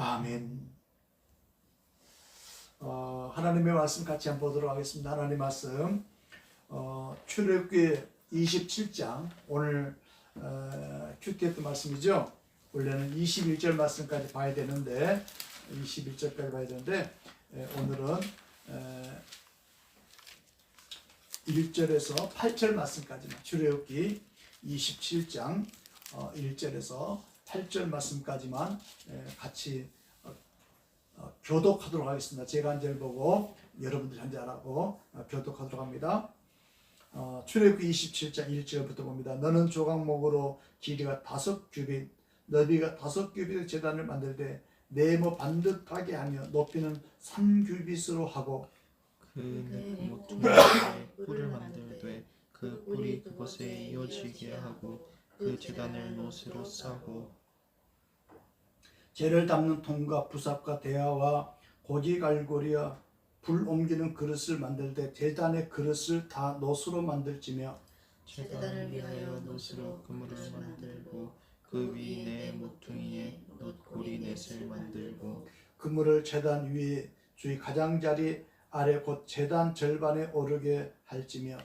아멘. 하나님의 말씀 같이 한번 보도록 하겠습니다. 하나님 말씀 출애굽기 27장 오늘 큐티했던 말씀이죠. 원래는 21절 말씀까지 봐야 되는데 21절까지 봐야 되는데 오늘은 1절에서 8절 말씀까지만, 출애굽기 27장 1절에서 8절 말씀까지만 같이 교독하도록 하겠습니다. 제가 한 절 보고 여러분들이 한 절 하고 교독하도록 합니다. 출애굽기 27장 1절부터 봅니다. 너는 조각목으로 길이가 5규빗, 너비가 5규빗의 제단을 만들되 네모 반듯하게 하며 높이는 3규빗으로 하고 그 모퉁이에 뿔을 만들되 그 뿔이 그곳에 이어지게 하고 그 제단을 못으로 싸고 재를 담는 통과 부삽과 대야와 고지갈고리와 불 옮기는 그릇을 만들되 제단의 그릇을 다 놋으로 만들지며 제단을 위하여 놋으로 그물을 만들고 그 위 네 모퉁이에 놋고리 넷을 만들고 그물을 제단 위에 주의 가장자리 아래 곧 제단 절반에 오르게 할지며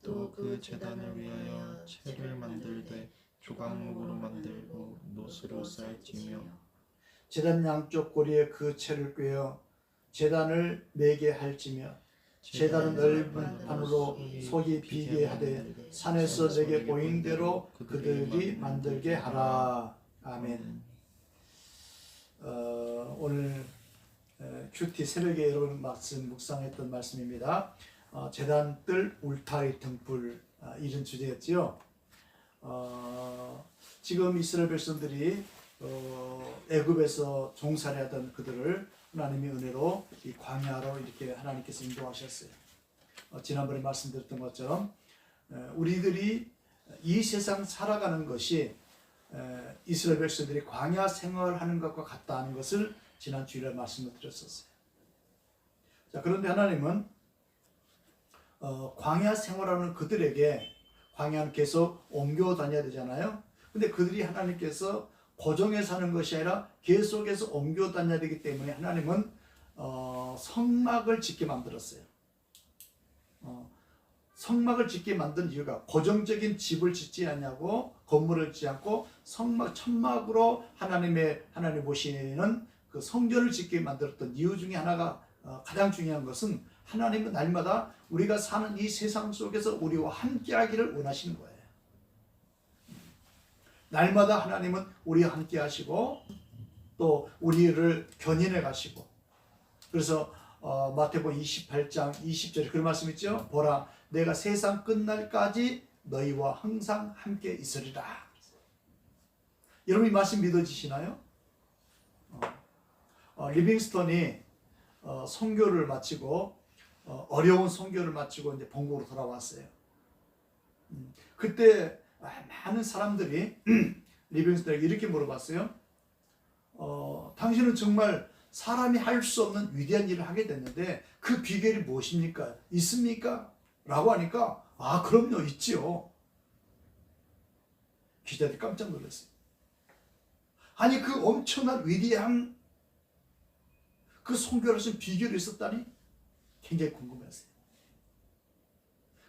또 그 제단을 위하여 채를 만들되 조각목으로 만들고 놋으로 쌓을지며 제단 양쪽 고리에 그 채를 꿰어 제단을 매게 할지며 제단은 넓은 판으로 속이 비게 하되 산에서 내게 보인 대로 그들이 만들게 하라. 아멘. 오늘 큐티 새벽에 여러분 말씀 묵상했던 말씀입니다. 제단 뜰 울타리 등불 이런 주제였지요. 지금 이스라엘 백성들이 애굽에서 종살이하던 그들을 하나님의 은혜로 이 광야로 이렇게 하나님께서 인도하셨어요. 지난번에 말씀드렸던 것처럼 우리들이 이 세상 살아가는 것이 이스라엘 백성들이 광야 생활하는 것과 같다는 것을 지난 주일에 말씀을 드렸었어요. 자, 그런데 하나님은 광야 생활하는 그들에게 광야는 계속 옮겨 다녀야 되잖아요. 근데 그들이 하나님께서 고정해 사는 것이 아니라 계속해서 옮겨 다녀야 되기 때문에 하나님은 성막을 짓게 만들었어요. 성막을 짓게 만든 이유가 고정적인 집을 짓지 않냐고, 건물을 짓지 않고 천막으로 하나님 보시는 그 성전을 짓게 만들었던 이유 중에 하나가, 가장 중요한 것은 하나님은 날마다 우리가 사는 이 세상 속에서 우리와 함께 하기를 원하시는 거예요. 날마다 하나님은 우리와 함께 하시고 또 우리를 견인해 가시고, 그래서 마태복음 28장 20절에 그런 말씀 있죠. 보라, 내가 세상 끝날까지 너희와 항상 함께 있으리라. 여러분 이 말씀 믿어지시나요? 리빙스턴이 선교를 마치고 어려운 선교를 마치고 이제 본국으로 돌아왔어요. 그때 많은 사람들이 리빙스턴에게 이렇게 물어봤어요. 당신은 정말 사람이 할 수 없는 위대한 일을 하게 됐는데 그 비결이 무엇입니까? 있습니까? 라고 하니까 그럼요, 있지요. 기자들이 깜짝 놀랐어요. 아니, 그 엄청난 위대한 그 선교를 하신 비결이 있었다니 굉장히 궁금했어요.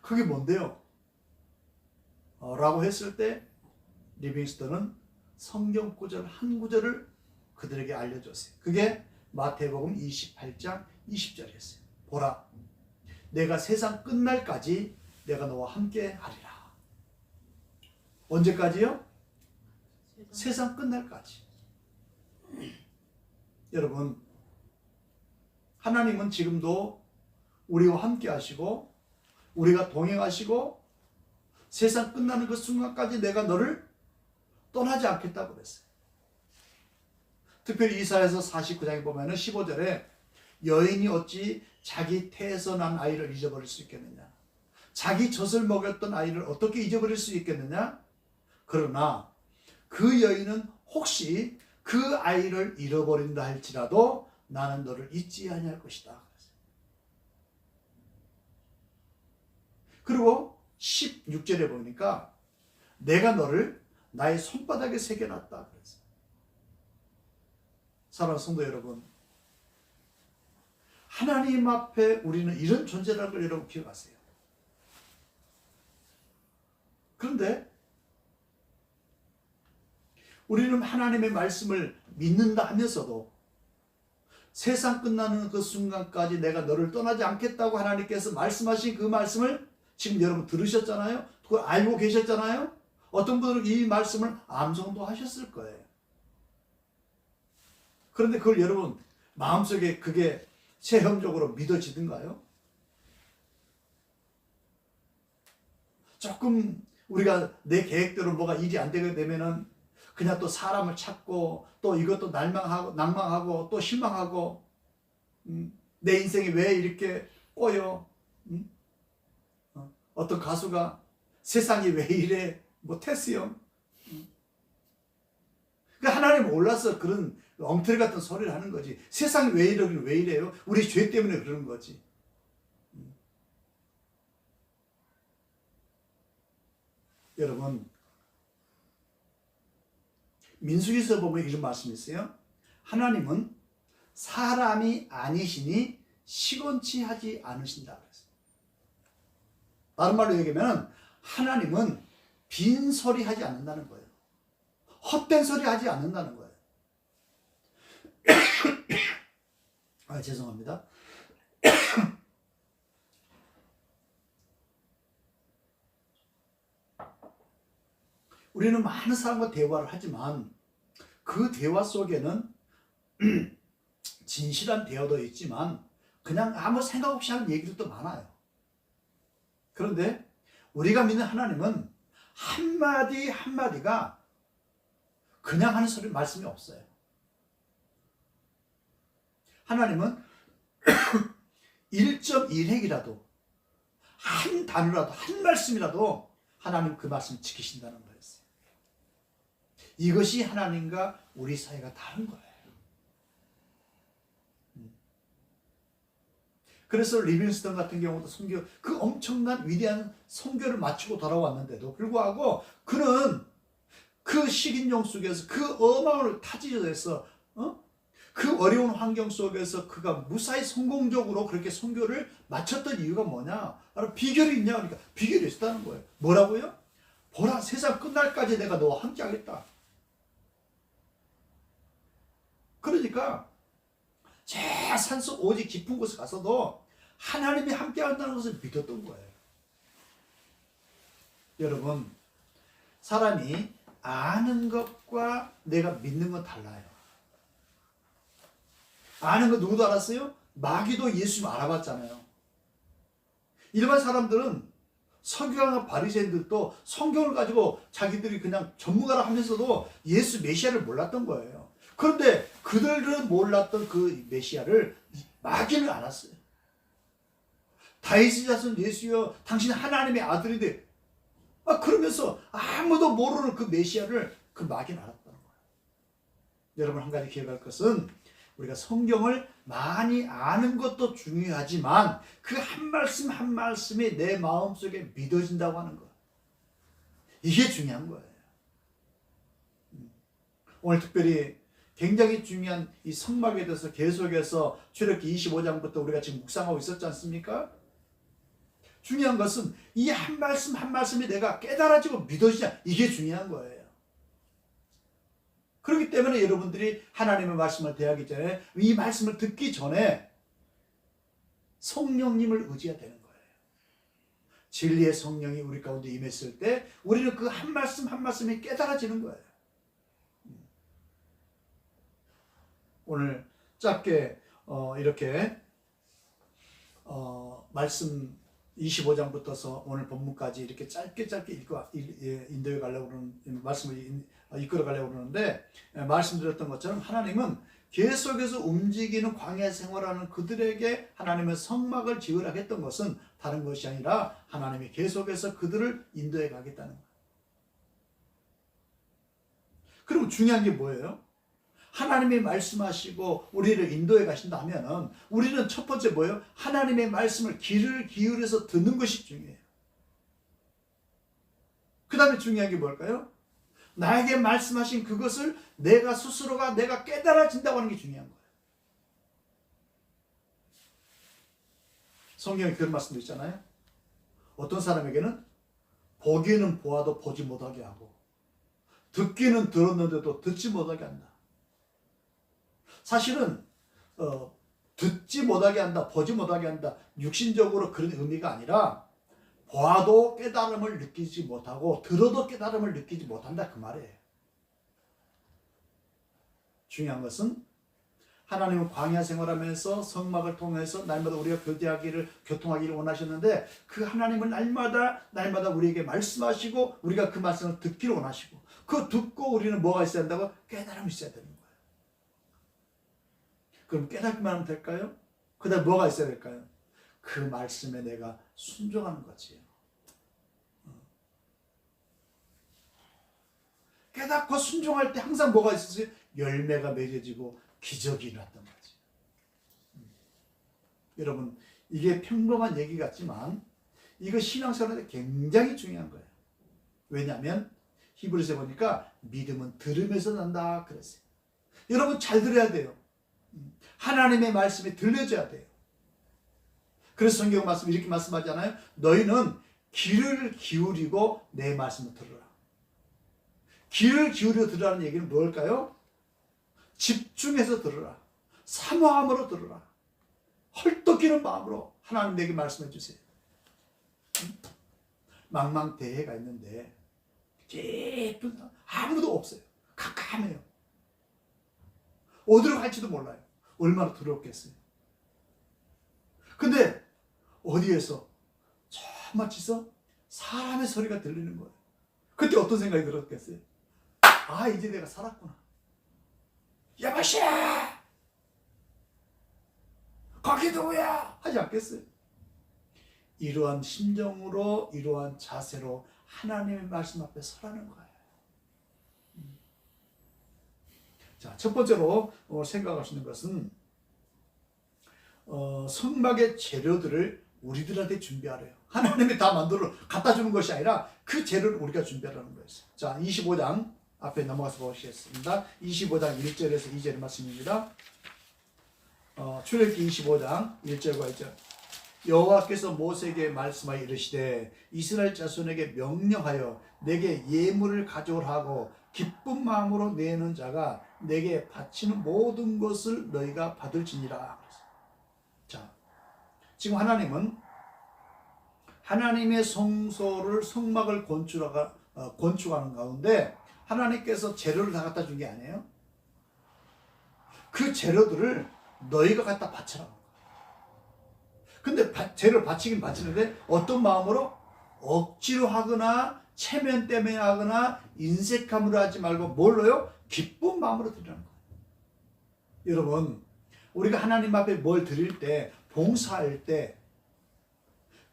그게 뭔데요? 라고 했을 때 리빙스턴은 성경 구절 한 구절을 그들에게 알려줬어요. 그게 마태복음 28장 20절이었어요. 보라, 내가 세상 끝날까지 내가 너와 함께 하리라. 언제까지요? 세상 끝날까지. 여러분, 하나님은 지금도 우리와 함께 하시고 우리가 동행하시고 세상 끝나는 그 순간까지 내가 너를 떠나지 않겠다고 그랬어요. 특별히 이사야서 49장에 보면 15절에 여인이 어찌 자기 태에서 난 아이를 잊어버릴 수 있겠느냐, 자기 젖을 먹였던 아이를 어떻게 잊어버릴 수 있겠느냐, 그러나 그 여인은 혹시 그 아이를 잃어버린다 할지라도 나는 너를 잊지 아니할 것이다. 그리고 16절에 보니까 내가 너를 나의 손바닥에 새겨놨다 그랬어요. 사랑하는 성도 여러분, 하나님 앞에 우리는 이런 존재라는 걸 여러분 기억하세요. 그런데 우리는 하나님의 말씀을 믿는다 하면서도 세상 끝나는 그 순간까지 내가 너를 떠나지 않겠다고 하나님께서 말씀하신 그 말씀을 지금 여러분 들으셨잖아요. 그걸 알고 계셨잖아요. 어떤 분들은 이 말씀을 암송도 하셨을 거예요. 그런데 그걸 여러분 마음속에 그게 체험적으로 믿어지던가요? 조금 우리가 내 계획대로 뭐가 일이 안 되게 되면은 그냥 또 사람을 찾고 또 이것도 낭망하고 또 실망하고 내 인생이 왜 이렇게 꼬여? 어떤 가수가 세상이 왜 이래? 뭐 테스형? 그러니까 하나님 몰라서 그런 엉터리 같은 소리를 하는 거지. 세상이 왜 이러긴 왜 이래요? 우리 죄 때문에 그러는 거지. 여러분, 민수기서 보면 이런 말씀이 있어요. 하나님은 사람이 아니시니 시건치 하지 않으신다. 다른 말로 얘기하면 하나님은 빈소리 하지 않는다는 거예요. 헛된 소리 하지 않는다는 거예요. 죄송합니다. 우리는 많은 사람과 대화를 하지만 그 대화 속에는 진실한 대화도 있지만 그냥 아무 생각 없이 하는 얘기들도 많아요. 그런데 우리가 믿는 하나님은 한마디 한마디가 그냥 하는 소리 말씀이 없어요. 하나님은 1.1핵이라도 한 단어라도 한 말씀이라도 하나님 그 말씀 지키신다는 거였어요. 이것이 하나님과 우리 사이가 다른 거예요. 그래서 리빙스턴 같은 경우도 선교, 그 엄청난 위대한 선교를 마치고 돌아왔는데도 불구하고 그는 그 식인종 속에서 그 어마어마한 타지에서 그 어려운 환경 속에서 그가 무사히 성공적으로 그렇게 선교를 마쳤던 이유가 뭐냐? 바로 비결이 있냐? 그러니까 비결이 있었다는 거예요. 뭐라고요? 보라, 세상 끝날까지 내가 너와 함께 하겠다. 그러니까 제 산속 오직 깊은 곳에 가서도 하나님이 함께 한다는 것을 믿었던 거예요. 여러분, 사람이 아는 것과 내가 믿는 건 달라요. 아는 거 누구도 알았어요? 마귀도 예수님 알아봤잖아요. 일반 사람들은 서기관과 바리새인들도 성경을 가지고 자기들이 그냥 전문가라 하면서도 예수 메시아를 몰랐던 거예요. 그런데 그들은 몰랐던 그 메시아를 마귀는 알았어요. 다윗의 자손 예수여, 당신은 하나님의 아들인데, 그러면서 아무도 모르는 그 메시아를 그 마귀는 알았다는 거예요. 여러분, 한 가지 기억할 것은 우리가 성경을 많이 아는 것도 중요하지만 그 한 말씀 한 말씀이 내 마음속에 믿어진다고 하는 것, 이게 중요한 거예요. 오늘 특별히 굉장히 중요한 이 성막에 대해서 계속해서 출애굽기 25장부터 우리가 지금 묵상하고 있었지 않습니까? 중요한 것은 이 한 말씀 한 말씀이 내가 깨달아지고 믿어지냐, 이게 중요한 거예요. 그렇기 때문에 여러분들이 하나님의 말씀을 대하기 전에, 이 말씀을 듣기 전에 성령님을 의지해야 되는 거예요. 진리의 성령이 우리 가운데 임했을 때 우리는 그 한 말씀 한 말씀이 깨달아지는 거예요. 오늘 짧게 이렇게 말씀 25장부터서 오늘 본문까지 이렇게 짧게 인도해 가려고 그러는 말씀을 이끌어 가려고 그러는데, 말씀드렸던 것처럼 하나님은 계속해서 움직이는 광야 생활하는 그들에게 하나님의 성막을 지으라 했던 것은 다른 것이 아니라 하나님이 계속해서 그들을 인도해 가겠다는 거예요. 그리고 중요한 게 뭐예요? 하나님이 말씀하시고 우리를 인도해 가신다 하면은 우리는 첫 번째 뭐예요? 하나님의 말씀을 귀를 기울여서 듣는 것이 중요해요. 그 다음에 중요한 게 뭘까요? 나에게 말씀하신 그것을 내가 스스로가 내가 깨달아진다고 하는 게 중요한 거예요. 성경에 그런 말씀도 있잖아요. 어떤 사람에게는 보기는 보아도 보지 못하게 하고 듣기는 들었는데도 듣지 못하게 한다. 사실은 듣지 못하게 한다, 보지 못하게 한다, 육신적으로 그런 의미가 아니라 보아도 깨달음을 느끼지 못하고 들어도 깨달음을 느끼지 못한다, 그 말이에요. 중요한 것은 하나님은 광야 생활하면서 성막을 통해서 날마다 우리가 교통하기를 원하셨는데 그 하나님은 날마다 우리에게 말씀하시고 우리가 그 말씀을 듣기를 원하시고 그 듣고 우리는 뭐가 있어야 한다고? 깨달음이 있어야 되는 거예요. 그럼 깨닫기만 하면 될까요? 그 다음에 뭐가 있어야 될까요? 그 말씀에 내가 순종하는 거지요. 깨닫고 순종할 때 항상 뭐가 있었어요? 열매가 맺어지고 기적이 일어났단 말이죠. 여러분, 이게 평범한 얘기 같지만 이거 신앙생활에 굉장히 중요한 거예요. 왜냐하면 히브리서에 보니까 믿음은 들으면서 난다 그랬어요. 여러분 잘 들어야 돼요. 하나님의 말씀이 들려줘야 돼요. 그래서 성경 말씀 이렇게 말씀하잖아요. 너희는 귀를 기울이고 내 말씀을 들으라. 귀를 기울여 들으라는 얘기는 뭘까요? 집중해서 들으라. 사모함으로 들으라. 헐떡이는 마음으로 하나님 내게 말씀해 주세요. 망망대해가 있는데 깊은 아무도 없어요. 캄캄해요. 어디로 갈지도 몰라요. 얼마나 두렵겠어요. 근데 어디에서 저 마치서 사람의 소리가 들리는 거예요. 그때 어떤 생각이 들었겠어요? 아, 이제 내가 살았구나. 여보시야! 거기 누구야? 하지 않겠어요? 이러한 심정으로 이러한 자세로 하나님의 말씀 앞에 서라는 거예요. 자, 첫 번째로 생각할 수 있는 것은 성막의 재료들을 우리들한테 준비하래요. 하나님이 다 만들어 갖다 주는 것이 아니라 그 재료를 우리가 준비하라는 거예요. 자, 25장 앞에 넘어가서 보시겠습니다. 25장 1절에서 2절의 말씀입니다. 출애굽기 25장 1절과 2절. 여호와께서 모세에게 말씀하여 이르시되 이스라엘 자손에게 명령하여 내게 예물을 가져오라 하고 기쁜 마음으로 내는 자가 내게 바치는 모든 것을 너희가 받을지니라. 자, 지금 하나님은 하나님의 성소를 성막을 건축하는 가운데 하나님께서 재료를 다 갖다 준 게 아니에요. 그 재료들을 너희가 갖다 바쳐라. 근데 재료를 바치긴 바치는데 어떤 마음으로? 억지로 하거나 체면 때문에 하거나 인색함으로 하지 말고 뭘로요? 기쁜 마음으로 드리라는 거예요. 여러분, 우리가 하나님 앞에 뭘 드릴 때, 봉사할 때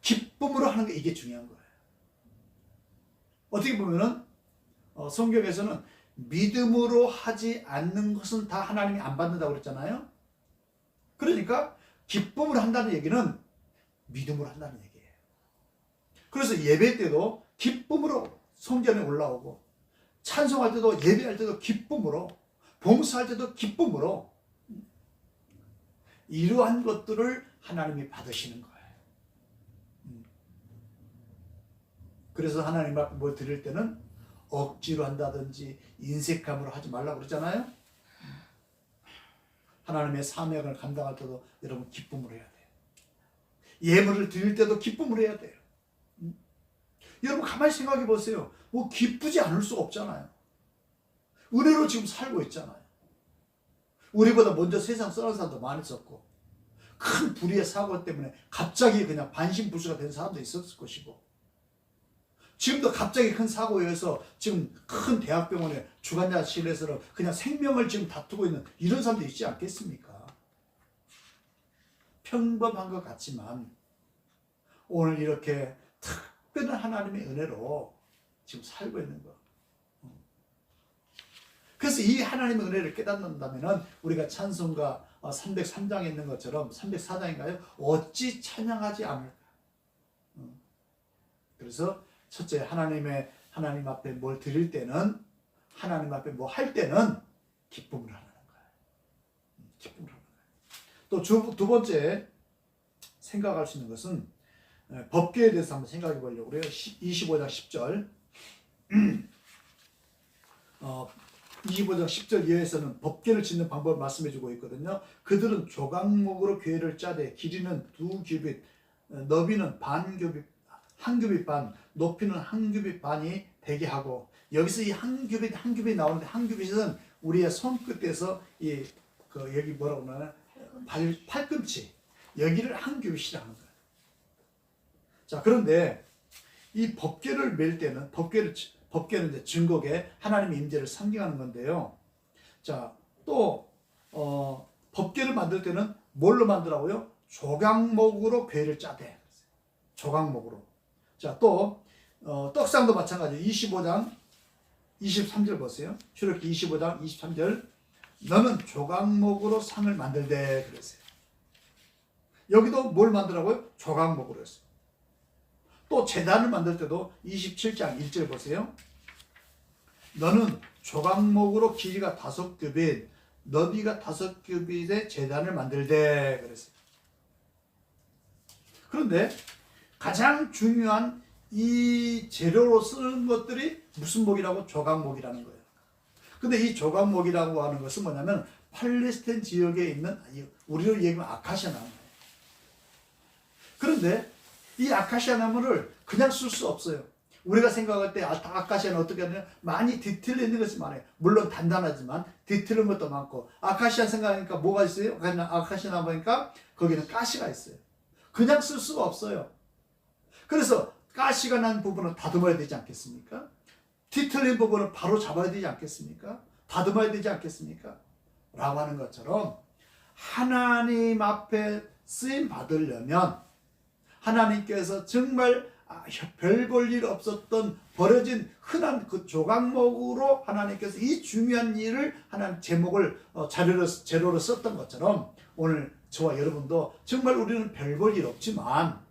기쁨으로 하는 게 이게 중요한 거예요. 어떻게 보면은 성경에서는 믿음으로 하지 않는 것은 다 하나님이 안 받는다고 그랬잖아요. 그러니까 기쁨으로 한다는 얘기는 믿음으로 한다는 얘기예요. 그래서 예배 때도 기쁨으로 성전에 올라오고 찬송할 때도 예배할 때도 기쁨으로 봉사할 때도 기쁨으로 이러한 것들을 하나님이 받으시는 거예요. 그래서 하나님 앞에 뭘 드릴 때는 억지로 한다든지 인색함으로 하지 말라고 그랬잖아요. 하나님의 사명을 감당할 때도 여러분 기쁨으로 해야 돼요. 예물을 드릴 때도 기쁨으로 해야 돼요. 여러분 가만히 생각해 보세요. 뭐 기쁘지 않을 수가 없잖아요. 은혜로 지금 살고 있잖아요. 우리보다 먼저 세상 떠난 사람도 많이 있었고 큰 불의의 사고 때문에 갑자기 그냥 반신불수가 된 사람도 있었을 것이고 지금도 갑자기 큰 사고에 의해서 지금 큰 대학병원에 주간자실에서 그냥 생명을 지금 다투고 있는 이런 사람도 있지 않겠습니까? 평범한 것 같지만 오늘 이렇게 특별한 하나님의 은혜로 지금 살고 있는 거. 그래서 이 하나님의 은혜를 깨닫는다면 우리가 찬송가 303장에 있는 것처럼 304장인가요? 어찌 찬양하지 않을까? 그래서 첫째 하나님 앞에 뭘 드릴 때는 하나님 앞에 뭐 할 때는 기쁨을 하라는 거예요. 기쁨을 하는 거예요. 또 두 번째 생각할 수 있는 것은 법궤에 대해서 한번 생각해 보려고 그래요. 25장 10절 25장 10절 이하에서는 법궤를 짓는 방법을 말씀해 주고 있거든요. 그들은 조각목으로 궤를 짜되 길이는 2규빗, 너비는 반 규빗, 한 규빗 반, 높이는 한 규빗 반이 되게 하고, 여기서 이 한 규빗 나오는데, 한 규빗은 우리의 손끝에서 여기 뭐라고 하나 팔꿈치 여기를 한 규빗이라 하는 거예요. 자, 그런데 이 법궤를 맬 때는 법궤는 이제 증거계 하나님의 임재를 상징하는 건데요. 자, 또 법궤를 만들 때는 뭘로 만들라고요? 조각목으로 궤를 짜대. 조각목으로. 자, 또 떡상도 마찬가지. 25장 23절 보세요. 출애굽기 25장 23절. 너는 조각목으로 상을 만들되 그랬어요. 여기도 뭘 만들라고요? 조각목으로 했어요. 또 제단을 만들 때도 27장 1절 보세요. 너는 조각목으로 길이가 5규빗, 너비가 5규빗의 제단을 만들되 그랬어요. 그런데 가장 중요한 이 재료로 쓰는 것들이 무슨 목이라고? 조각목이라는 거예요. 근데 이 조각목이라고 하는 것은 뭐냐면 팔레스타인 지역에 있는, 우리로 얘기하면 아카시아 나무예요. 그런데 이 아카시아 나무를 그냥 쓸 수 없어요. 우리가 생각할 때 아카시아는 어떻게 하냐면 많이 디테일 있는 것이 많아요. 물론 단단하지만 디테일한 것도 많고, 아카시아 생각하니까 뭐가 있어요? 아카시아 나무니까 거기는 가시가 있어요. 그냥 쓸 수가 없어요. 그래서 가시가 난 부분은 다듬어야 되지 않겠습니까? 디테일인 부분은 바로 잡아야 되지 않겠습니까? 다듬어야 되지 않겠습니까? 라고 하는 것처럼 하나님 앞에 쓰임 받으려면 하나님께서 정말 별 볼 일 없었던 버려진 흔한 그 조각목으로 하나님께서 이 중요한 일을 하나님 제목을 재료로 썼던 것처럼 오늘 저와 여러분도 정말 우리는 별 볼 일 없지만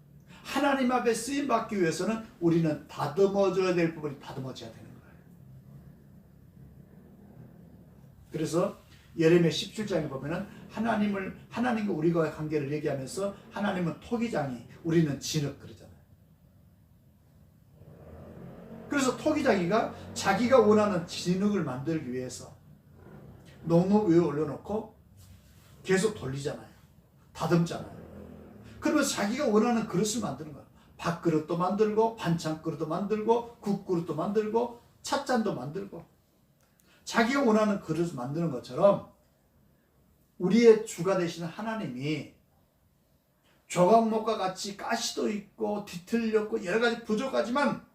하나님 앞에 쓰임 받기 위해서는 우리는 다듬어져야 될 부분이 다듬어져야 되는 거예요. 그래서 예레미야 17장에 보면은 하나님과 우리과의 관계를 얘기하면서 하나님은 토기장이, 우리는 진흙 그러잖아요. 그래서 토기장이가 자기가 원하는 진흙을 만들기 위해서 농업 위에 올려놓고 계속 돌리잖아요. 다듬잖아요. 그러면서 자기가 원하는 그릇을 만드는 거예요. 밥그릇도 만들고 반찬 그릇도 만들고 국그릇도 만들고 찻잔도 만들고 자기가 원하는 그릇을 만드는 것처럼 우리의 주가 되시는 하나님이 조각목과 같이 가시도 있고 뒤틀려 있고 여러 가지 부족하지만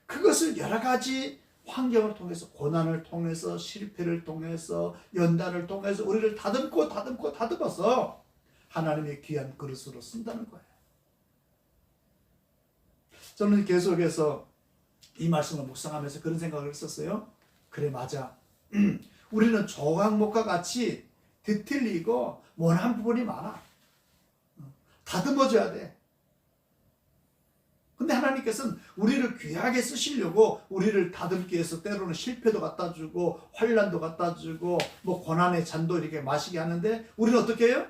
그것을 여러 가지 환경을 통해서, 고난을 통해서, 실패를 통해서, 연단을 통해서 우리를 다듬어서 하나님의 귀한 그릇으로 쓴다는 거예요. 저는 계속해서 이 말씀을 묵상하면서 그런 생각을 했었어요. 그래, 맞아. 우리는 조각목과 같이 뒤틀리고 원한 부분이 많아. 다듬어줘야 돼. 근데 하나님께서는 우리를 귀하게 쓰시려고 우리를 다듬기 위해서 때로는 실패도 갖다 주고 환난도 갖다 주고 뭐 고난의 잔도 이렇게 마시게 하는데 우리는 어떻게 해요?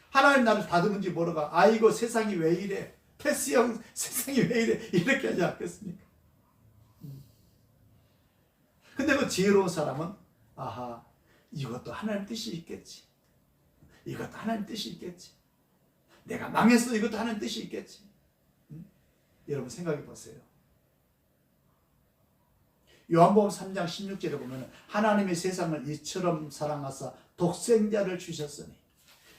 하나님 나를 다듬은지 모르가 아이고 세상이 왜 이래, 패스 형 세상이 왜 이래, 이렇게 하지 않겠습니까? 근데 그 지혜로운 사람은 아하, 이것도 하나님 뜻이 있겠지. 이것도 하나님 뜻이 있겠지. 내가 망했어, 이것도 하나님 뜻이 있겠지. 여러분 생각해 보세요. 요한복음 3장 16절에 보면 하나님의 세상을 이처럼 사랑하사 독생자를 주셨으니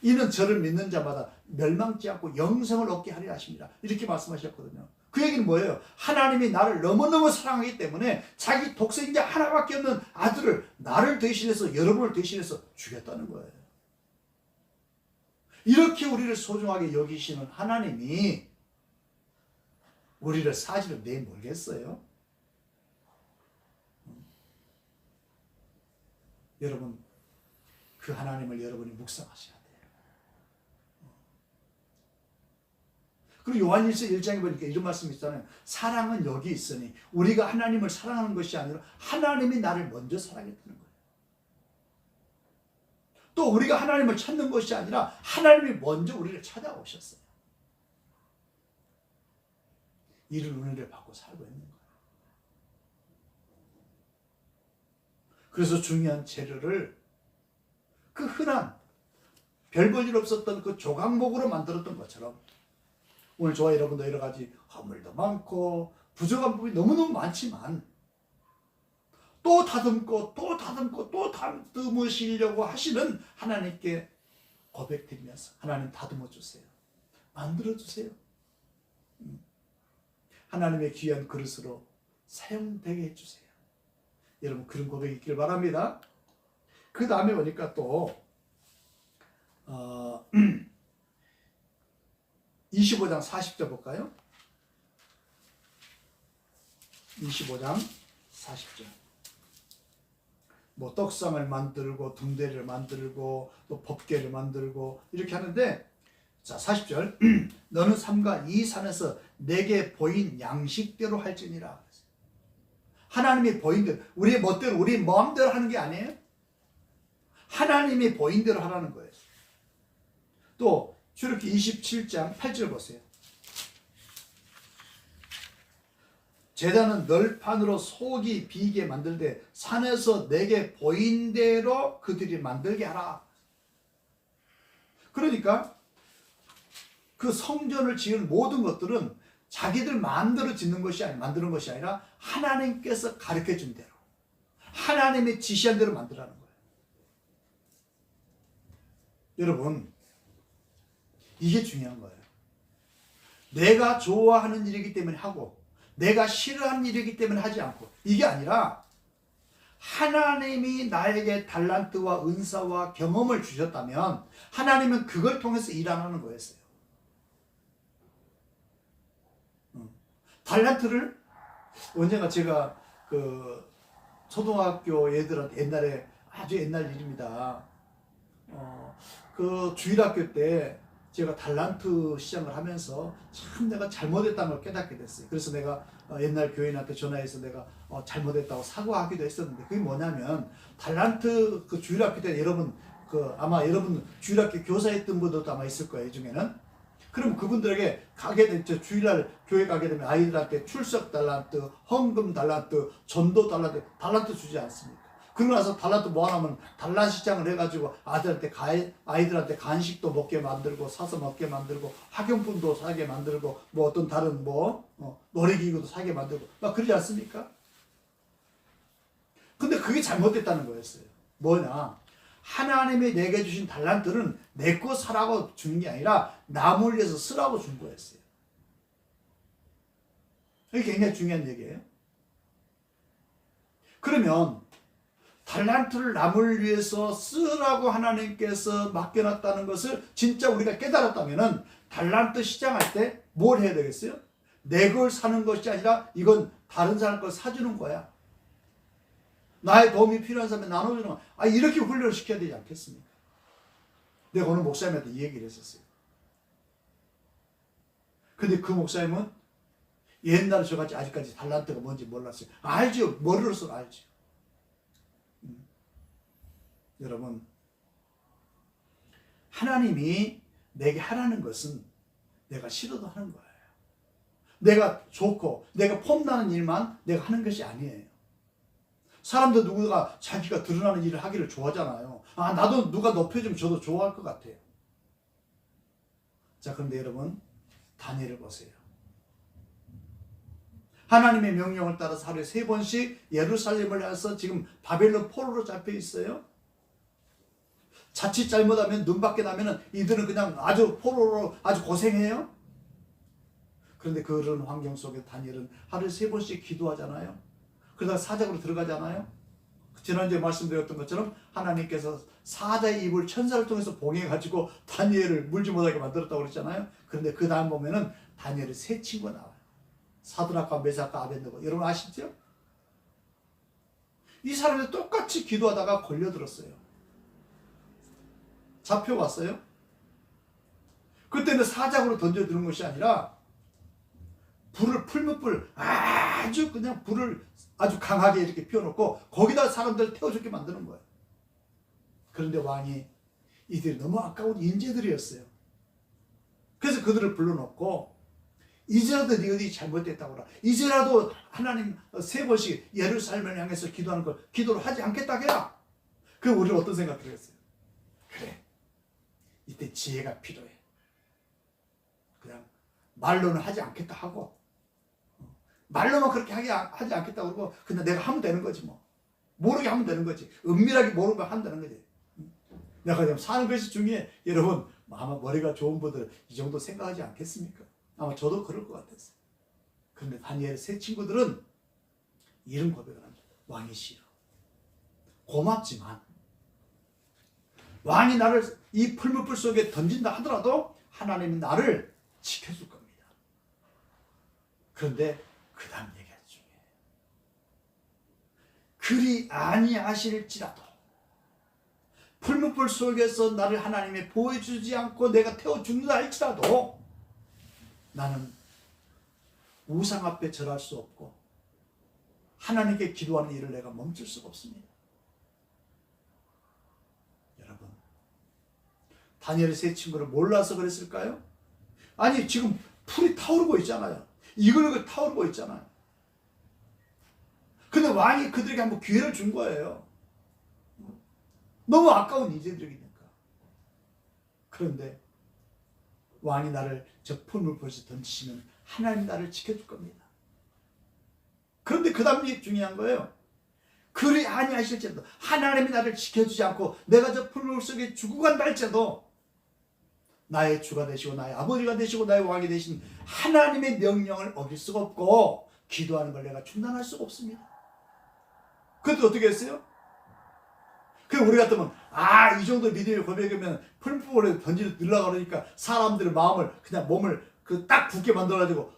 이는 저를 믿는 자마다 멸망치 않고 영생을 얻게 하리라 하십니다. 이렇게 말씀하셨거든요. 그 얘기는 뭐예요? 하나님이 나를 너무너무 사랑하기 때문에 자기 독생자 하나밖에 없는 아들을 나를 대신해서, 여러분을 대신해서 주겠다는 거예요. 이렇게 우리를 소중하게 여기시는 하나님이 우리를 사실은 내몰겠어요? 여러분, 그 하나님을 여러분이 묵상하셔야 돼요. 그리고 요한일서 1장에 보니까 이런 말씀이 있잖아요. 사랑은 여기 있으니 우리가 하나님을 사랑하는 것이 아니라 하나님이 나를 먼저 사랑했다는 거예요. 또 우리가 하나님을 찾는 것이 아니라 하나님이 먼저 우리를 찾아오셨어요. 이를 은혜를 받고 살고 있는 거예요. 그래서 중요한 재료를 그 흔한 별 볼 일 없었던 그 조각목으로 만들었던 것처럼 오늘 저와 여러분도 여러 가지 허물도 많고 부족한 부분이 너무너무 많지만 또 다듬고 또 다듬고 또 다듬으시려고 하시는 하나님께 고백드리면서 하나님 다듬어 주세요. 만들어 주세요. 하나님의 귀한 그릇으로 사용되게 해주세요. 여러분 그런 고백이 있길 바랍니다. 그 다음에 보니까 또 25장 40절 볼까요? 25장 40절. 뭐 떡상을 만들고 등대를 만들고 또 법궤를 만들고 이렇게 하는데, 자 40절 너는 삼가 이 산에서 내게 보인 양식대로 할지니라. 하나님이 보인 대로, 우리의 멋대로 우리 마음대로 하는 게 아니에요. 하나님이 보인 대로 하라는 거예요. 또 출애굽기 27장 8절 보세요. 제단은 널판으로 속이 비게 만들되 산에서 내게 보인 대로 그들이 만들게 하라. 그러니까 그 성전을 지은 모든 것들은 자기들 마음대로 짓는 것이 아니라, 만드는 것이 아니라 하나님께서 가르쳐 준 대로, 하나님의 지시한 대로 만들라는 거예요. 여러분 이게 중요한 거예요. 내가 좋아하는 일이기 때문에 하고 내가 싫어하는 일이기 때문에 하지 않고, 이게 아니라 하나님이 나에게 달란트와 은사와 경험을 주셨다면 하나님은 그걸 통해서 일 안 하는 거였어요. 달란트를 언젠가 제가 그 초등학교 애들한테, 옛날에 아주 옛날 일입니다. 그 주일학교 때 제가 달란트 시장을 하면서 참 내가 잘못했다는 걸 깨닫게 됐어요. 그래서 내가 옛날 교인한테 전화해서 내가 잘못했다고 사과하기도 했었는데, 그게 뭐냐면 달란트 그 주일학교 때 여러분 아마 여러분 주일학교 교사했던 분들도 아마 있을 거예요, 이 중에는. 그럼 그분들에게 가게 된 주일날 교회 가게 되면 아이들한테 출석 달란트, 헌금 달란트, 전도 달란트 주지 않습니까? 그러고 나서 달란트 모아놓으면 달란 시장을 해가지고 아이들한테 간식도 먹게 만들고 사서 먹게 만들고 학용품도 사게 만들고 뭐 어떤 다른 놀이기구도 사게 만들고 막 그러지 않습니까? 근데 그게 잘못됐다는 거였어요. 뭐냐? 하나님이 내게 주신 달란트는 내 거 사라고 주는 게 아니라 남을 위해서 쓰라고 준 거였어요. 이게 굉장히 중요한 얘기예요. 그러면 달란트를 남을 위해서 쓰라고 하나님께서 맡겨놨다는 것을 진짜 우리가 깨달았다면 달란트 시장할 때 뭘 해야 되겠어요? 내 걸 사는 것이 아니라 이건 다른 사람 걸 사주는 거야. 나의 도움이 필요한 사람에 나눠주는 거야. 이렇게 훈련을 시켜야 되지 않겠습니까? 내가 오늘 목사님한테 이 얘기를 했었어요. 근데 그 목사님은 옛날에 저같이 아직까지 달란트가 뭔지 몰랐어요. 알죠. 머리로서 알죠. 여러분, 하나님이 내게 하라는 것은 내가 싫어도 하는 거예요. 내가 좋고 내가 폼나는 일만 내가 하는 것이 아니에요. 사람들 누구가 자기가 드러나는 일을 하기를 좋아하잖아요. 나도 누가 높여주면 저도 좋아할 것 같아요. 자, 그런데 여러분 다니엘을 보세요. 하나님의 명령을 따라서 하루에 3번씩 예루살렘을 해서 지금 바벨론 포로로 잡혀 있어요. 자칫 잘못하면 눈밖에 나면 이들은 그냥 아주 포로로 아주 고생해요. 그런데 그런 환경 속에 다니엘은 하루에 3번씩 기도하잖아요. 그러다가 사jak으로 들어가잖아요. 지난주에 말씀드렸던 것처럼 하나님께서 사자의 입을 천사를 통해서 봉해가지고 다니엘을 물지 못하게 만들었다고 그랬잖아요. 그런데 그 다음 보면은 다니엘의 세 친구가 나와요. 사드락과 메삭과 아벳느고. 여러분 아시죠? 이 사람들 똑같이 기도하다가 걸려들었어요. 잡혀왔어요. 그때는 사작으로 던져두는 것이 아니라 풀무불 아주 그냥 불을 아주 강하게 이렇게 피워놓고 거기다 사람들을 태워 죽게 만드는 거예요. 그런데 왕이 이들이 너무 아까운 인재들이었어요. 그래서 그들을 불러놓고 이제라도 네 어디 잘못됐다고 하라. 이제라도 하나님 3번씩 예루살렘을 향해서 기도하는 걸 기도를 하지 않겠다 해라. 그럼 우리는 어떤 생각을 했어요? 그래, 이때 지혜가 필요해. 그냥 말로는 하지 않겠다 하고, 말로만 그렇게 하지 않겠다 그러고 그냥 내가 하면 되는 거지 뭐. 모르게 하면 되는 거지. 은밀하게 모르면 한다는 거지. 내가 그냥 사는 것이 중요해. 여러분 아마 머리가 좋은 분들 이 정도 생각하지 않겠습니까? 아마 저도 그럴 것 같았어요. 그런데 다니엘의 세 친구들은 이런 고백을 합니다. 왕이 싫어. 고맙지만 왕이 나를 이 풀무불 속에 던진다 하더라도 하나님은 나를 지켜줄 겁니다. 그런데 그 다음 얘기가 중요해요. 그리 아니하실지라도 풀무불 속에서 나를 하나님이 보호해주지 않고 내가 태워 죽는다 할지라도 나는 우상 앞에 절할 수 없고 하나님께 기도하는 일을 내가 멈출 수가 없습니다. 여러분, 다니엘의 세 친구를 몰라서 그랬을까요? 아니 지금 풀이 타오르고 있잖아요. 이글이글 타오르고 있잖아요. 근데 왕이 그들에게 한번 기회를 준 거예요. 너무 아까운 인재들이니까. 그런데 왕이 나를 저 풀무불에서 던지시면 하나님 나를 지켜줄 겁니다. 그런데 그 다음이 중요한 거예요. 그리 아니하실지라도 하나님이 나를 지켜주지 않고 내가 저 풀무불 속에 죽고 간다 할지라도 나의 주가 되시고 나의 아버지가 되시고 나의 왕이 되신 하나님의 명령을 어길 수가 없고 기도하는 걸 내가 중단할 수가 없습니다. 그런데 어떻게 했어요? 그럼 우리 같으면 이 정도 믿음의 고백이면 풀무불에 던지려고 그러니까 사람들의 마음을 그냥 몸을 딱 굳게 만들어가지고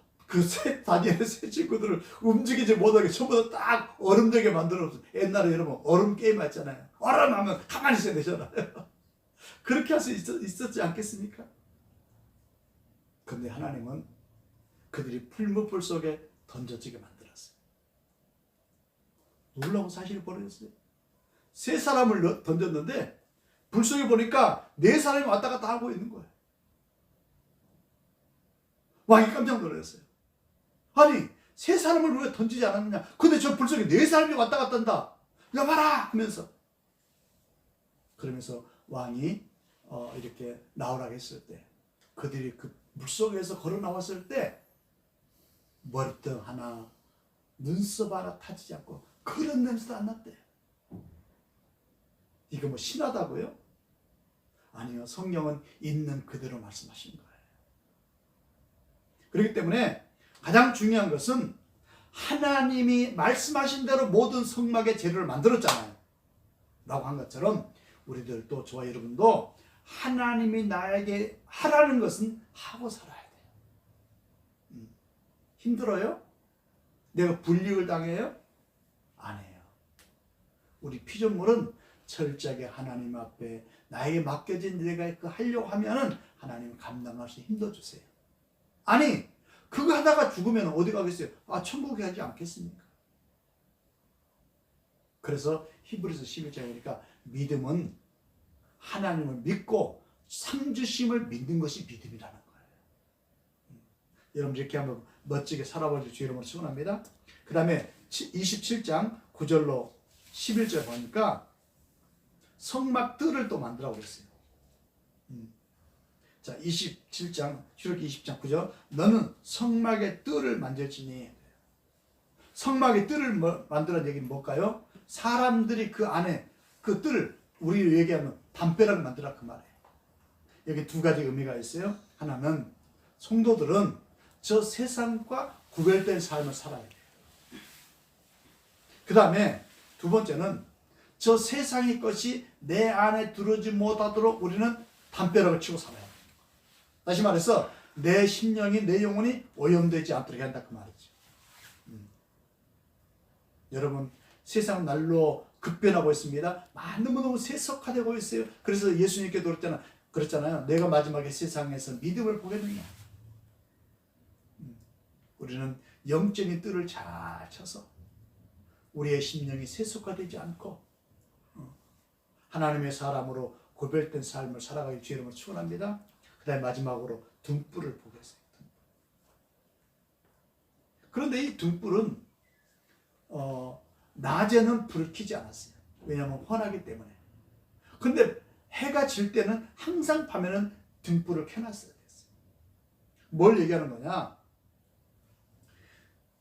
다니엘의 세 친구들을 움직이지 못하게 전부 다 딱 얼음되게 만들어서 옛날에 여러분 얼음 게임 했잖아요. 얼음하면 가만히 있어야 되잖아요. 그렇게 할 수 있었지 않겠습니까? 그런데 하나님은 그들이 풀무불 속에 던져지게 만들었어요. 놀라운 사실이 벌어졌어요. 3사람을 던졌는데 불 속에 보니까 4사람이 왔다 갔다 하고 있는 거예요. 왕이 깜짝 놀랐어요. 아니 3사람을 왜 던지지 않았느냐. 근데 저 불 속에 4사람이 왔다 갔다 한다. 여봐라 하면서 그러면서 왕이 이렇게 나오라고 했을 때 그들이 그 물속에서 걸어 나왔을 때 머리등 하나 눈썹 하나 타지지 않고 그런 냄새도 안 났대요. 이거 뭐 신하다고요? 아니요. 성경은 있는 그대로 말씀하신 거예요. 그렇기 때문에 가장 중요한 것은 하나님이 말씀하신 대로 모든 성막의 재료를 만들었잖아요. 라고 한 것처럼 우리들도 저와 여러분도 하나님이 나에게 하라는 것은 하고 살아야 돼요. 힘들어요? 내가 불이익을 당해요? 안 해요. 우리 피조물은 철저하게 하나님 앞에 나에게 맡겨진 내가 그 하려고 하면은 하나님 감당할 수 힘도 주세요. 아니 그거 하다가 죽으면 어디 가겠어요? 천국에 가지 않겠습니까? 그래서 히브리서 11장에 보니까 믿음은 하나님을 믿고 상주심을 믿는 것이 믿음이라는 거예요. 여러분 이렇게 한번 멋지게 살아볼 주 이름으로 축원합니다. 그 다음에 27장 9절로 11절 보니까 성막 뜰을 또 만들라고 그랬어요. 자, 27장, 출애굽기 20장 9절. 너는 성막의 뜰을 만들지니. 성막의 뜰을 만들라는 얘기는 뭘까요? 사람들이 그 안에 그 뜰을 우리 얘기하면 담벼락을 만들라 그 말이에요. 여기 2가지 의미가 있어요. 하나는 성도들은 저 세상과 구별된 삶을 살아야 돼요. 그 다음에 2번째는 저 세상의 것이 내 안에 들어오지 못하도록 우리는 담벼락을 치고 살아야 돼요. 다시 말해서 내 심령이 내 영혼이 오염되지 않도록 한다 그 말이죠. 여러분 세상 날로 급변하고 있습니다. 너무너무 세속화되고 있어요. 그래서 예수님께도 그랬잖아. 그렇잖아요. 내가 마지막에 세상에서 믿음을 보겠느냐. 우리는 영적인 뜰을 잘 쳐서 우리의 심령이 세속화되지 않고 하나님의 사람으로 구별된 삶을 살아가기 주의 이름으로 축원합니다. 그 다음에 마지막으로 등불을 보겠어요. 그런데 이 등불은 낮에는 불을 켜지 않았어요. 왜냐하면 환하기 때문에. 근데 해가 질 때는 항상 밤에는 등불을 켜놨어야 됐어요. 뭘 얘기하는 거냐?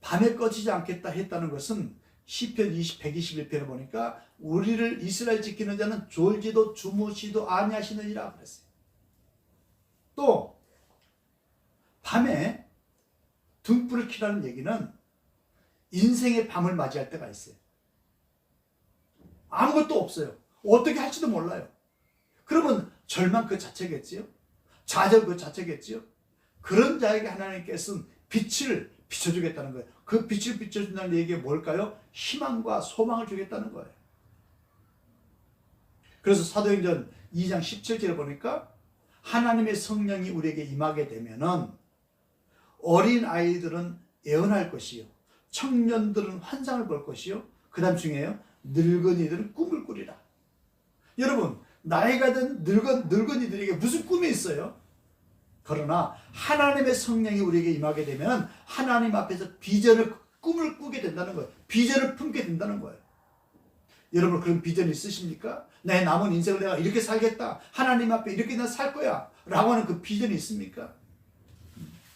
밤에 꺼지지 않겠다 했다는 것은 시편 121편에 보니까 우리를 이스라엘 지키는 자는 졸지도 주무시도 아니하시느니라 그랬어요. 또 밤에 등불을 켜라는 얘기는 인생의 밤을 맞이할 때가 있어요. 아무것도 없어요. 어떻게 할지도 몰라요. 그러면 절망 그 자체겠지요. 좌절 그 자체겠지요. 그런 자에게 하나님께서는 빛을 비춰주겠다는 거예요. 그 빛을 비춰준다는 얘기가 뭘까요? 희망과 소망을 주겠다는 거예요. 그래서 사도행전 2장 17절에 보니까 하나님의 성령이 우리에게 임하게 되면은 어린 아이들은 예언할 것이요, 청년들은 환상을 볼 것이요, 그 다음 중에요 늙은이들은 꿈을 꾸리라. 여러분, 나이가 든 늙은이들에게 무슨 꿈이 있어요? 그러나 하나님의 성령이 우리에게 임하게 되면 하나님 앞에서 꿈을 꾸게 된다는 거예요. 비전을 품게 된다는 거예요. 여러분, 그런 비전이 있으십니까? 내 남은 인생을 내가 이렇게 살겠다, 하나님 앞에 이렇게 나 살 거야 라고 하는 그 비전이 있습니까?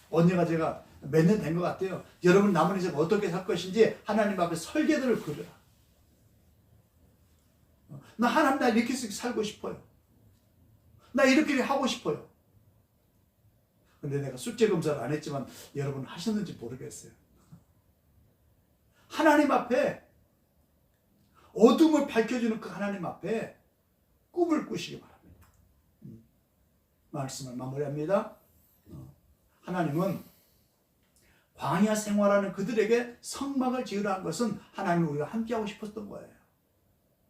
언젠가 제가 몇 년 된 것 같아요. 여러분 남은 인생 어떻게 살 것인지 하나님 앞에 설계도를 그려라. 나 하나님, 나 이렇게 살고 싶어요. 나 이렇게 하고 싶어요. 근데 내가 숙제 검사를 안 했지만 여러분 하셨는지 모르겠어요. 하나님 앞에 어둠을 밝혀주는 그 하나님 앞에 꿈을 꾸시기 바랍니다. 말씀을 마무리합니다. 하나님은 광야 생활하는 그들에게 성막을 지으라는 것은 하나님이 우리가 함께하고 싶었던 거예요.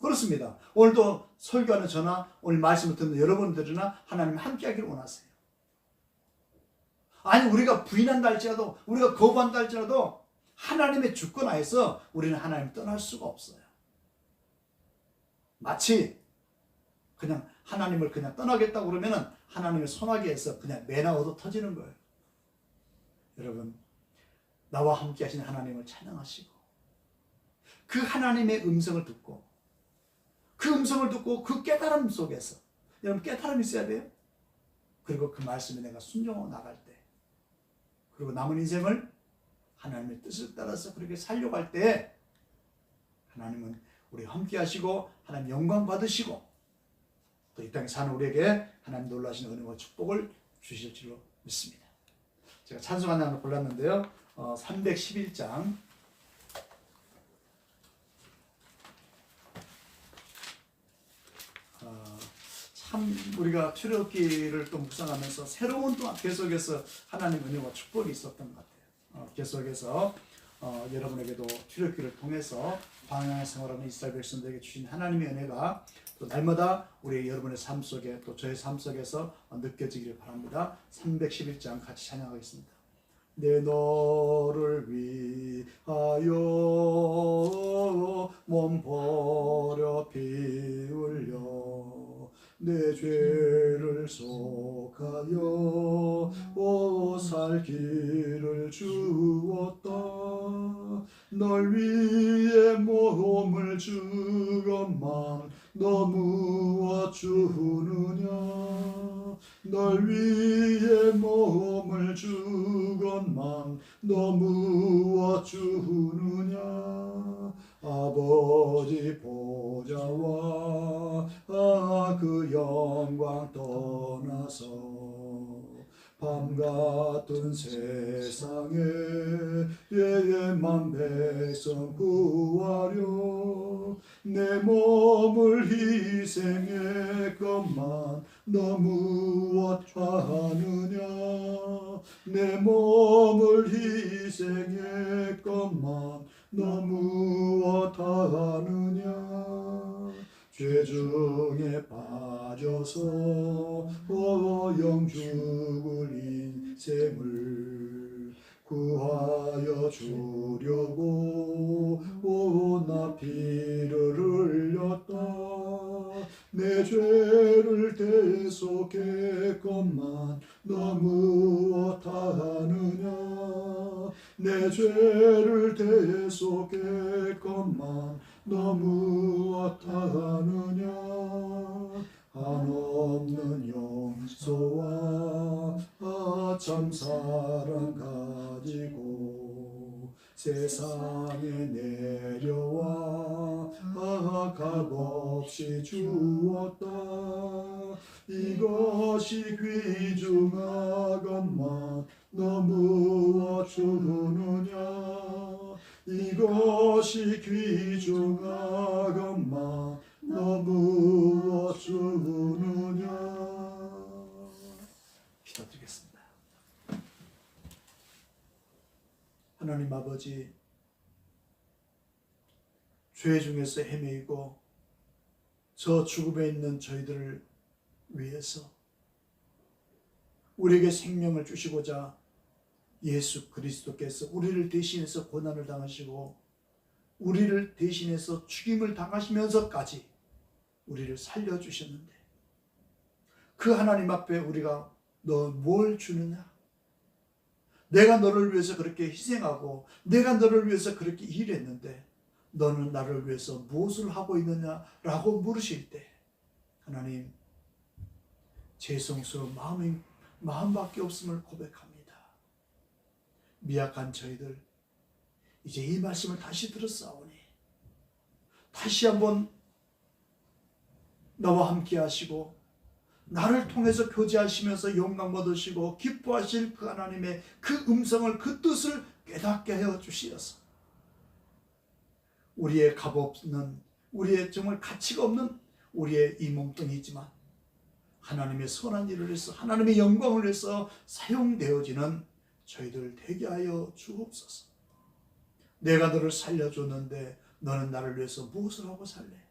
그렇습니다. 오늘도 설교하는 저나 오늘 말씀을 듣는 여러분들이나 하나님 함께하기를 원하세요. 아니, 우리가 부인한다 할지라도, 우리가 거부한다 할지라도 하나님의 주권하에서 우리는 하나님을 떠날 수가 없어요. 마치 그냥 하나님을 그냥 떠나겠다고 그러면은 하나님의 소나기에서 그냥 매나 얻어 터지는 거예요. 여러분, 나와 함께 하신 하나님을 찬양하시고 그 하나님의 음성을 듣고 그 음성을 듣고 그 깨달음 속에서, 여러분 깨달음이 있어야 돼요. 그리고 그 말씀에 내가 순종하고 나갈 때, 그리고 남은 인생을 하나님의 뜻을 따라서 그렇게 살려고 할 때 하나님은 우리 함께 하시고 하나님 영광 받으시고 또 이 땅에 사는 우리에게 하나님 놀라신 은혜와 축복을 주실 줄로 믿습니다. 제가 찬송 하나 골랐는데요. 311장 참 우리가 출애굽기를 또 묵상하면서 새로운 또 계속해서 하나님 은혜와 축복이 있었던 것 같아요. 계속해서 여러분에게도 출애굽기를 통해서 광야의 생활하는 이스라엘 백성들에게 주신 하나님의 은혜가 또 날마다 우리 여러분의 삶 속에 또 저의 삶 속에서 느껴지기를 바랍니다. 311장 같이 찬양하겠습니다. 내 너를 위하여 몸 버려 피 흘려 내 죄를 속하여 살 길을 주었다. 널 위해 몸을 주건만 너 무엇 주느냐. 널 위해 몸을 주건만 너 무엇 주느냐. 아버지 보좌와 그 영광 떠나서 밤같은 세상에 예만 백성 구하려 내 몸을 희생했건만 너 무엇 하느냐. 내 몸을 희생했건만 너 무엇 하느냐. 죄 중에 빠져서 영 죽을 인생을 구하여 주려고 나 피를 흘렸다. 내 죄를 대속했건만 너 무엇하느냐. 내 죄를 대속했건만 너 무엇하느냐. 한없는 용서와 참 사랑 가지고 세상에 내려와 값없이 주었다. 이것이 귀중하건만 너 무엇 주느냐. 이것이 귀중하건만 너 무엇 주느냐. 기도드리겠습니다. 하나님 아버지, 죄 중에서 헤매이고 저 죽음에 있는 저희들을 위해서 우리에게 생명을 주시고자 예수 그리스도께서 우리를 대신해서 고난을 당하시고 우리를 대신해서 죽임을 당하시면서까지 우리를 살려주셨는데 그 하나님 앞에 우리가 너 뭘 주느냐? 내가 너를 위해서 그렇게 희생하고 내가 너를 위해서 그렇게 일했는데 너는 나를 위해서 무엇을 하고 있느냐라고 물으실 때 하나님, 죄송스러운 마음밖에 없음을 고백합니다. 미약한 저희들 이제 이 말씀을 다시 들었사오니 다시 한번 나와 함께 하시고 나를 통해서 교제하시면서 영광 받으시고 기뻐하실 그 하나님의 그 음성을, 그 뜻을 깨닫게 하여 주시어서 우리의 값없는, 우리의 정말 가치가 없는 우리의 이 몸뚱이지만 하나님의 선한 일을 해서 하나님의 영광을 위해서 사용되어지는 저희들 되게 하여 주옵소서. 내가 너를 살려줬는데 너는 나를 위해서 무엇을 하고 살래?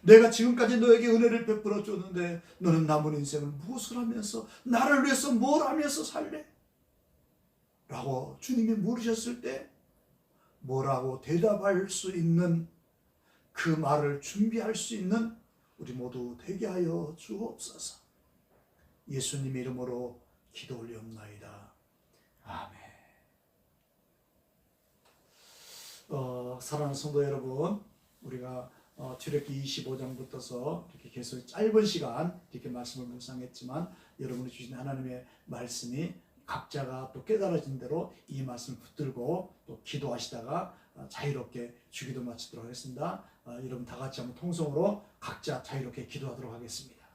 내가 지금까지 너에게 은혜를 베풀어 줬는데 너는 남은 인생을 무엇을 하면서, 나를 위해서 뭘 하면서 살래? 라고 주님이 물으셨을 때 뭐라고 대답할 수 있는, 그 말을 준비할 수 있는 우리 모두 되게 하여 주옵소서. 예수님의 이름으로 기도 올리옵나이다. 아멘. 사랑하는 성도 여러분, 우리가 출애굽기 25장부터서 이렇게 계속 짧은 시간 이렇게 말씀을 묵상했지만 여러분이 주신 하나님의 말씀이 각자가 또 깨달아진 대로 이 말씀을 붙들고 또 기도하시다가 자유롭게 주기도 마치도록 하겠습니다. 여러분 다 같이 한번 통성으로 각자 자유롭게 기도하도록 하겠습니다.